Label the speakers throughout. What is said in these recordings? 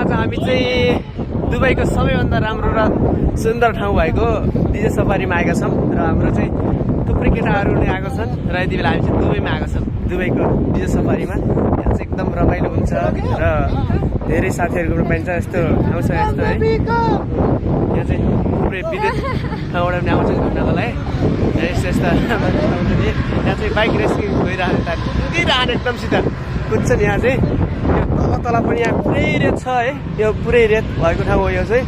Speaker 1: आज हामी चाहिँ दुबईको सबैभन्दा राम्रो र सुन्दर ठाउँ भएको डिजे सफारीमा आएका छौँ र हाम्रो चाहिँ थुप्रै केटाहरू नै आएको छन् र यति बेला हामी चाहिँ दुबईमा आएको छौँ दुबईको डिजे सफारीमा। यहाँ चाहिँ एकदम रमाइलो हुन्छ र धेरै साथीहरू घुम्नु पाइन्छ यस्तो ठाउँ छ यस्तो है। यहाँ चाहिँ थुप्रै विदेश ठाउँबाट पनि आउँछ घुम्नको लागि यस्तो यस्ता यहाँ चाहिँ बाइक रेसिङ भइरहने एकदम सिधा कुद्छन् यहाँ चाहिँ। तल पनि यहाँ पुरै रेत छ है, यो पुरै रेत भएको ठाउँ हो यो चाहिँ।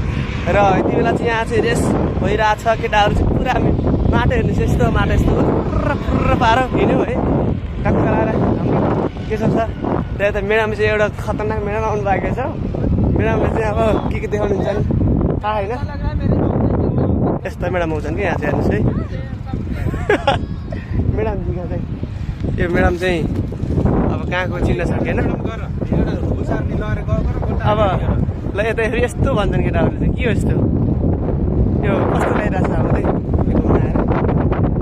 Speaker 1: र यति बेला चाहिँ यहाँ चाहिँ रेस भइरहेछ, केटाहरू चाहिँ पुरा माटो हेर्नु चाहिँ यस्तो माटो यस्तो फुर्र पारो हिँड्यो है टक्क लगाएर। हाम्रो के छ त्यहाँ त मेडामले चाहिँ एउटा खतरनाक मेडाम आउनु भएको छ। मेडामले चाहिँ अब के देखाउनुहुन्छ नि थाहा होइन, यस्तो मेडाम आउँछन् कि यहाँ चाहिँ हेर्नुहोस् है। मेडाम दिखा चाहिँ यो मेडाम चाहिँ अब कहाँको चिन्न सकेन। अब ल यता यस्तो भन्छन् केटाहरूले चाहिँ के हो यस्तो, यो कस्तो लागिरहेको छ अब चाहिँ घुम्न आएर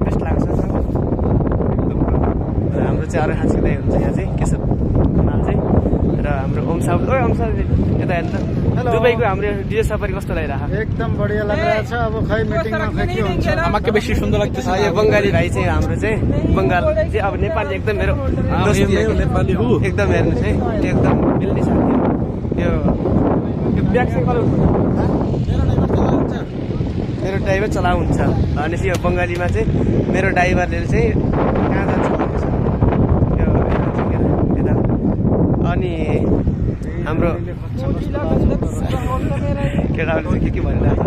Speaker 1: बेस्ट लाग्छ। र हाम्रो चाहिँ अरू हाँसिँदै हुन्छ यहाँ चाहिँ के छ माल चाहिँ। र हाम्रो ओम साहब यता हेर्नु त दुबईको हाम्रो डिजे सफारी कस्तो लागिरहेको?
Speaker 2: एकदम बढिया लागिरहेको छ। अब खै मिटिङमा खै के हुन्छ,
Speaker 1: आमाकै बेसी सुन्दर लाग्छ। यो बङ्गाली भाइ चाहिँ हाम्रो चाहिँ बङ्गाल चाहिँ अब नेपाली एकदम मेरो
Speaker 2: नेपाली हो
Speaker 1: एकदम हेर्नुहोस् है, एकदम मिल्ने साथी हो। यो ब्याग चाहिँ कलर मेरो ड्राइभर चलाउ हुन्छ भनेपछि यो बङ्गालीमा चाहिँ मेरो ड्राइभरले चाहिँ कहाँ जान्छ भनेपछि यो यता। अनि हाम्रो केटाहरूले चाहिँ के भनिरहेको छ